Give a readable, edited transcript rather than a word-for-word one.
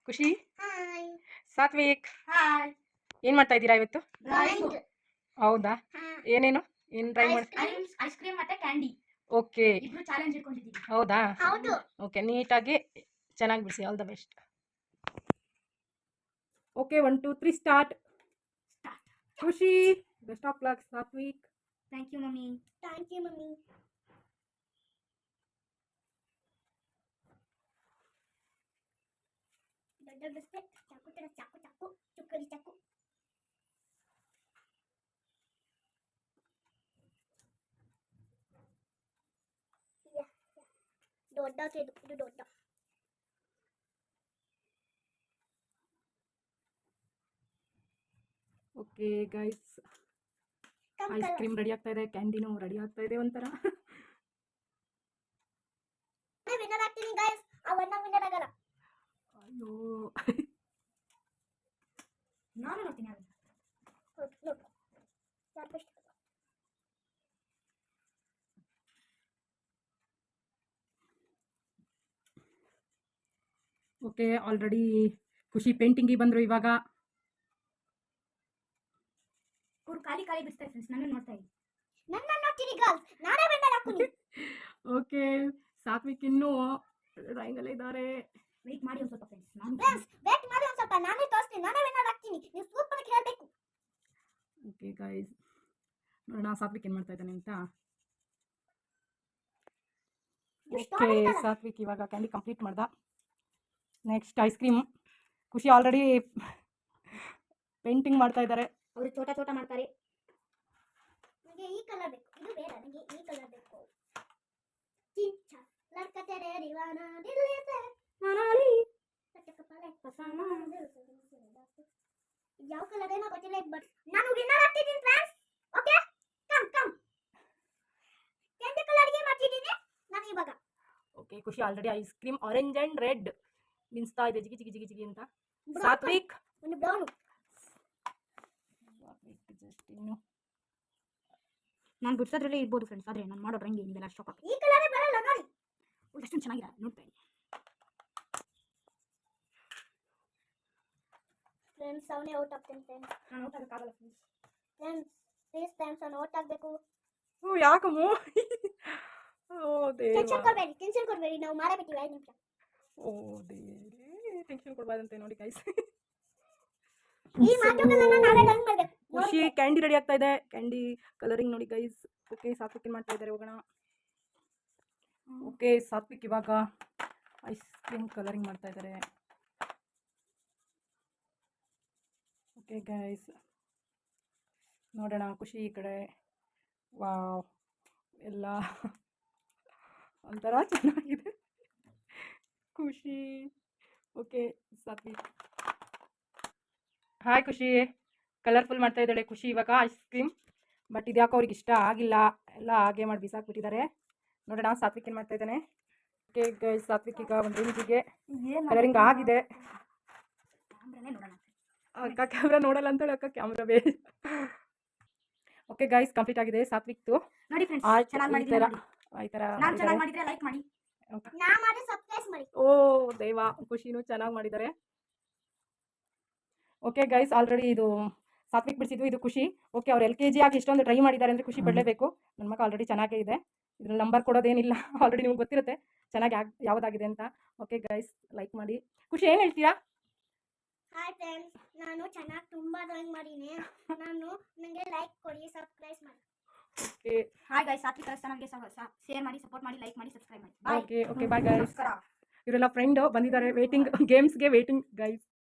ಖುಷಿ, hi Satwik, hi ಏನ್ ಮಾಡ್ತಾ ಇದ್ದೀರಾ ಇವತ್ತು? ಡ್ರಾಯಿಂಗ್ ಹೌದಾ? ಏನೇನು ಏನ್ ಡ್ರಾಯಿಂಗ್ ಮಾಡಿ? ಐಸ್ ಕ್ರೀಮ್ ಮತ್ತೆ ಕ್ಯಾಂಡಿ ಓಕೆ, ಇಬ್ರು ಚಾಲೆಂಜ್ ಇಟ್ಕೊಂಡಿದ್ದೀವಿ. ಹೌದಾ? ಹೌದು. ಓಕೆ, ನೀಟಾಗಿ ಚೆನ್ನಾಗಿ ಬಿಡಿಸಿ. All the best. Okay, 1 2 3 start. Khushi, best of luck. Satvik, thank you mummy. Thank you mummy. ದೊಡ್ಡ ಬಿಸ್ಕೆಟ್, ಚಾಕು ತರ ಚಾಕು ಚಾಕು ಚುಕ್ಕರಿ ಚಾಕು. ದೊಡ್ಡ ಇದು ದೊಡ್ಡ. Okay guys, ice cream ready ಆಗ್ತಾ ಇದೆ, ಕ್ಯಾಂಡಿನೂ ರೆಡಿ ಆಗ್ತಾ ಇದೆ. ಒಂಥರ ವಿನ್ನರ್ ಆಗ್ತೀನಿ ಗೈಸ್. ಅವನ್ನ ವಿನ್ನರ್ ಆಗಲ್ಲ. ಅಯ್ಯೋ, ನಾನು ನೋಡ್ತೀನಿ. ನೋಡು ಯಾರು ಬೆಸ್ಟ್. ಓಕೆ, ಆಲ್ರೆಡಿ ಖುಷಿ ಪೇಂಟಿಂಗಿಗೆ ಬಂದರು. ಇವಾಗ ಅವ್ರು ಖಾಲಿ ಖಾಲಿ ಬಿಡ್ತಾರೆ ಫ್ರೆಂಡ್ಸ್. ನನ್ನ ನೋಡ್ತಾ ಇದ್ದೀನಿ. ನನ್ನ ನೋಡ್ತೀನಿ ಗರ್ಲ್ಸ್. ನಾನೇ ವಿನ್ನರ್ ಆಗ್ತೀನಿ. ಓಕೆ, ಸಾತ್ವಿಕ್ ಇನ್ನೂ ಡ್ರಾಯಿಂಗಲ್ಲೇ ಇದ್ದಾರೆ. ವೇಟ್ ಮಾಡಿ ಒಂದು ಸ್ವಲ್ಪ ಫ್ರೆಂಡ್ಸ್. ಫ್ರೆಂಡ್ಸ್ ವೇಟ್ ಮಾಡಿ ಒಂದು ಸ್ವಲ್ಪ. ನಾನೇ ತೋರಿಸ್ತೀನಿ, ನಾನೇ ವಿನ್ನರ್ ಆಗ್ತೀನಿ. ನೀವು ಸೂಪರ್ ಆಗಿ ಹೇಳಬೇಕು. ಓಕೆ ಗೈಸ್, ನೋಡೋಣ ಸಾತ್ವಿಕ್ ಏನು ಮಾಡ್ತಾ ಇದ್ದಾನೆ ಅಂತ. ಓಕೆ, ಸಾತ್ವಿಕ್ ಇವಾಗ ಕ್ಯಾಂಡಿ ಕಂಪ್ಲೀಟ್ ಮಾಡ್ದ. Next ice cream. ಖುಷಿ ಆಲ್ರೆಡಿ ಪೇಂಟಿಂಗ್ ಮಾಡ್ತಾ ಇದ್ದಾರೆ. ಅವರು ಚೋಟ ಚೋಟ ಮಾಡ್ತಾರೆ. ನನಗೆ ಈ ಕಲರ್ ಬೇಕು, ಇದು ಬೇಡ. ನನಗೆ ಈ ಕಲರ್ ಬೇಕು. ಚಿಂಚ ಲಡ್ಕ ತೆರೆ ದಿವಾನಾ ದಿಲ್ಲೆ ಸೆ ಮನಾಲಿ ಕಟಕ ಪಲೆ ಪಸಾನಾ. ಯಾವ ಕಲರ್ ಏನೋ ಗೊತ್ತಿಲ್ಲ. ಬಟ್ ನಾನು ವಿನ್ನರ್ ಆಗ್ತಿದ್ದೀನಿ ಫ್ರೆಂಡ್ಸ್. Okay, come come. ಕೆಂಪು ಕಲರ್ ಗೆ ಮಾಡ್ತಿದ್ದೀನಿ ನಾನು ಇವಾಗ. Okay, Khushi already ice cream orange and red ಮಿನ್ಸ್ತಾ ಇದೆ ಜಿಗಿ ಜಿಗಿ ಜಿಗಿ ಜಿಗಿ ಅಂತ. ಸಾತ್ವಿಕ್ ಒಂದು ಬ್ರೌನ್. ಜಸ್ಟ್ ಇನ್ನು ನಾನು ಬಿಡ್ಸೋದ್ರಲ್ಲೇ ಇರ್ಬೋದು ಫ್ರೆಂಡ್ಸ್. ಆದರೆ ನಾನು ಮಾಡೋ ಡ್ರಾಯಿಂಗ್ ಏನಿದೆ ಅಷ್ಟು ಕಾಪಿ. ಈ ಕಲರೇ ಬರಲ್ಲ ನೋಡಿ. ಅಷ್ಟೊಂದು ಚೆನ್ನಾಗಿದೆ ನೋಡ್ತಾ ಇದ್ದೀನಿ ಫ್ರೆಂಡ್ಸ್. ಅವನೇ ಔಟ್ ಆಗ್ತೇನೆ ಫ್ರೆಂಡ್ಸ್. ನಾನು ಔಟ್ ಆಗಕ್ಕಾಗಲ್ಲ ಫ್ರೆಂಡ್ಸ್. ಫ್ರೆಂಡ್ಸ್ ಪ್ಲೀಸ್ ಫ್ರೆಂಡ್ಸ್, ನಾನು ಔಟ್ ಆಗಬೇಕು. ಓ ಯಾಕಮ್ಮ? ಓ ದೇವ, ಟೆನ್ಷನ್ ಕೊಡಬೇಡಿ. ನಾವು ಮಾಡಬಿಟ್ಟಿವಿ 5 ನಿಮಿಷ. ಓ ದೇವ್ರೇ, ಟೆನ್ಷನ್ ಕೊಡಬಾರ್ದಂತೆ ನೋಡಿ ಗೈಸ್. ಈ ಮಾತುಗಳನ್ನ ನಾಳೆ ಡ್ರಾಯಿಂಗ್ ಮಾಡಬೇಕು. ಖುಷಿ ಕ್ಯಾಂಡಿ ರೆಡಿ ಆಗ್ತಾ ಇದೆ. ಕ್ಯಾಂಡಿ ಕಲರಿಂಗ್ ನೋಡಿ ಗೈಸ್. ಓಕೆ, ಸಾತ್ವಿಕ್ ಏನು ಮಾಡ್ತಾ ಇದ್ದಾರೆ ಹೋಗೋಣ. ಓಕೆ, ಸಾತ್ವಿಕ್ ಇವಾಗ ಐಸ್ ಕ್ರೀಮ್ ಕಲರಿಂಗ್ ಮಾಡ್ತಾ ಇದ್ದಾರೆ. ಓಕೆ ಗೈಸ್, ನೋಡೋಣ. ಖುಷಿ ಈ ಕಡೆ. ವಾವ್, ಎಲ್ಲ ಒಂಥರ ಚೆನ್ನಾಗಿದೆ ಖುಷಿ. Okay, Satvik hi. ಖುಷಿ ಕಲರ್ಫುಲ್ ಮಾಡ್ತಾ ಇದ್ದಾಳೆ ಖುಷಿ ಇವಾಗ ಐಸ್ ಕ್ರೀಮ್. ಬಟ್ ಇದ್ಯಾಕೋ ಅವ್ರಿಗೆ ಇಷ್ಟ ಆಗಿಲ್ಲ, ಎಲ್ಲ ಹಾಗೆ ಮಾಡಿ ಬಿಸಾಕ್ಬಿಟ್ಟಿದ್ದಾರೆ. ನೋಡೋಣ ಸಾತ್ವಿಕ್ ಏನು ಮಾಡ್ತಾ ಇದ್ದಾನೆ. ಓಕೆ ಗೈಸ್, ಸಾತ್ವಿಕ್ ಈಗ ಒಂದು ರೇಂಜಿಗೆ ಕಲರಿಂಗ್ ಆಗಿದೆ. ಅಕ್ಕ ಕ್ಯಾಮ್ರಾ ನೋಡಲ್ಲ ಅಂತೇಳಿ ಅಕ್ಕ ಕ್ಯಾಮ್ರಾ ಬೇರೆ. ಓಕೆ ಗೈಸ್, ಕಂಪ್ಲೀಟ್ ಆಗಿದೆ ಸಾತ್ವಿಕ್ದು. ನೋಡಿ ಫ್ರೆಂಡ್ಸ್, ಚೆನ್ನಾಗಿ ಮಾಡಿದ್ದೀರಾ ನೋಡಿ. ಈ ಥರ ನಾನು ಚೆನ್ನಾಗಿ ಮಾಡಿದ್ರೆ ಲೈಕ್ ಮಾಡಿ. ನಾ ಮಾಡಿ ಸಬ್ಸ್ಕ್ರೈಬ್ ಮಾಡಿ. ಓ ದೇವಾ, ಖುಷಿನೂ ಚೆನ್ನಾಗಿ ಮಾಡಿದ್ದಾರೆ. ಓಕೆ ಗೈಸ್, ಆಲ್ರೆಡಿ ಇದು ಸಾತ್ವಿಕ್ ಬಿಡಿಸಿದ್ದು, ಇದು ಖುಷಿ. ಓಕೆ, ಅವ್ರು LKG ಆಗಿ ಇಷ್ಟೊಂದು ಟ್ರೈ ಮಾಡಿದ್ದಾರೆ ಅಂದರೆ ಖುಷಿ ಪಡಲೇಬೇಕು. ನನ್ನ ಮಗ ಆಲ್ರೆಡಿ ಚೆನ್ನಾಗೇ ಇದೆ. ಇದ್ರಲ್ಲಿ ನಂಬರ್ ಕೊಡೋದೇನಿಲ್ಲ, ಆಲ್ರೆಡಿ ನಿಮ್ಗೆ ಗೊತ್ತಿರುತ್ತೆ ಚೆನ್ನಾಗಿ ಯಾವುದಾಗಿದೆ ಅಂತ. ಓಕೆ ಗೈಸ್, ಲೈಕ್ ಮಾಡಿ. ಖುಷಿ ಏನು ಹೇಳ್ತೀರಾ? ಹಾಯ್ ಫ್ರೆಂಡ್ಸ್, ನಾನು ಚೆನ್ನಾಗಿ ತುಂಬಾ ಡ್ರಾಯಿಂಗ್ ಮಾಡೀನಿ. ನನಗೆ ಲೈಕ್ ಕೊಡಿ, ಸಬ್ಸ್ಕ್ರೈಬ್ ಮಾಡಿ. ಓಕೆ, ಹಾಯ್ ಗೈಸ್, ಸಾತ್ವಿಕ್ ಚಾನಲ್ಗೆ ಶೇರ್ ಮಾಡಿ, ಸಪೋರ್ಟ್ ಮಾಡಿ, ಲೈಕ್ ಮಾಡಿ, ಸಬ್ಸ್ಕ್ರೈಬ್ ಮಾಡಿ. Okay okay, bye guys. ಇವರೆಲ್ಲ ಫ್ರೆಂಡ್ ಬಂದಿದ್ದಾರೆ. ವೇಟಿಂಗ್ ಗೇಮ್ಸ್ಗೆ ವೇಟಿಂಗ್ ಗೈಸ್.